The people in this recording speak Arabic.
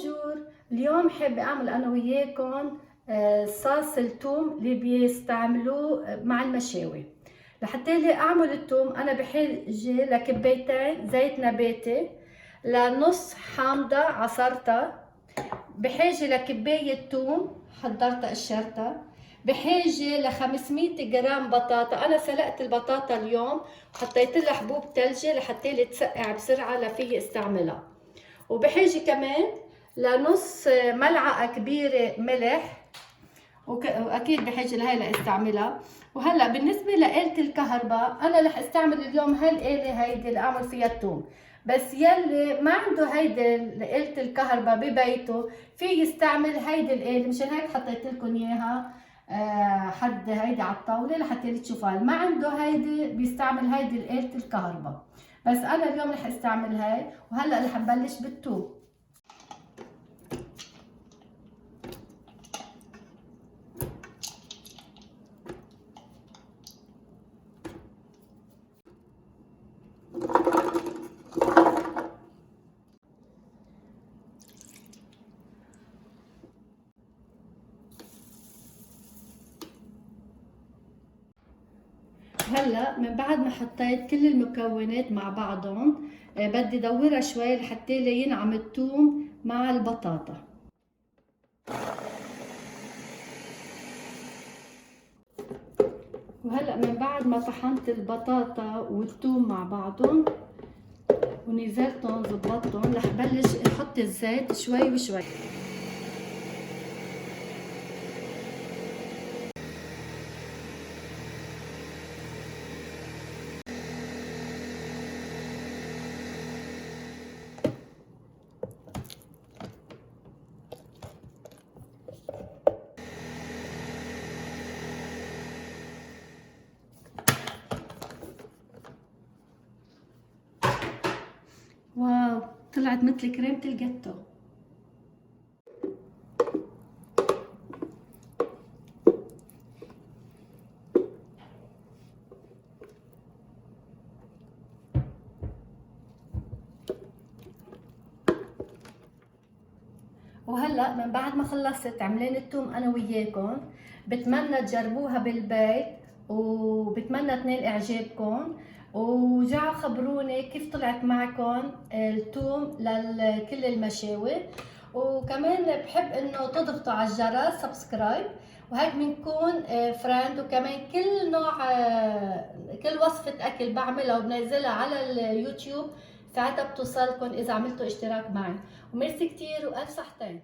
بونجور. اليوم حابة اعمل انا وياكم صوص الثوم اللي بيستعملوه مع المشاوي. لحتى لي اعمل الثوم انا بحاجة لكبايتين زيت نباتي، لنص حامضة عصرتها، بحاجة لكباية ثوم حضرتها قشرتها، بحاجة ل 500 جرام بطاطا. انا سلقت البطاطا اليوم وحطيت لها حبوب ثلجة لحتى لي تسقع بسرعة لفي استعملها، وبحاجة كمان لنص ملعقة كبيرة ملح، واكيد بحاجة لهي لاستعملها. وهلا بالنسبة لآلة الكهرباء انا رح استعمل اليوم هالآلة هيدي اللي اعمل فيها الثوم، بس يلي ما عنده هيدي آلة الكهرباء ببيته في يستعمل هيدي الآلة، مشان هيك حطيت لكم اياها حد هيدي على الطاولة لحتى تشوفوها. ما عنده هيدي بيستعمل هيدي آلة الكهرباء، بس انا اليوم رح استعمل هاي. وهلا رح نبلش بالثوم. هلا من بعد ما حطيت كل المكونات مع بعضهم بدي دورها شوي لحتى ينعم الثوم مع البطاطا. وهلا من بعد ما طحنت البطاطا والثوم مع بعضهم ونزلتهم ظبطتهم رح بلش احط الزيت شوي وشوي. واو، طلعت مثل كريمة الجاتو. وهلا من بعد ما خلصت عملين الثوم انا وياكم، بتمنى تجربوها بالبيت وبتمنى تنال اعجابكم، ورجعوا خبروني كيف طلعت معكم الثوم لكل المشاوي. وكمان بحب انه تضغطوا على الجرس سبسكرايب، وهيك بنكون فريند. وكمان كل نوع كل وصفة اكل بعملها وبنزلها على اليوتيوب ساعتها بتوصلكم اذا عملتوا اشتراك معي. وميرسي كتير والف صحتين.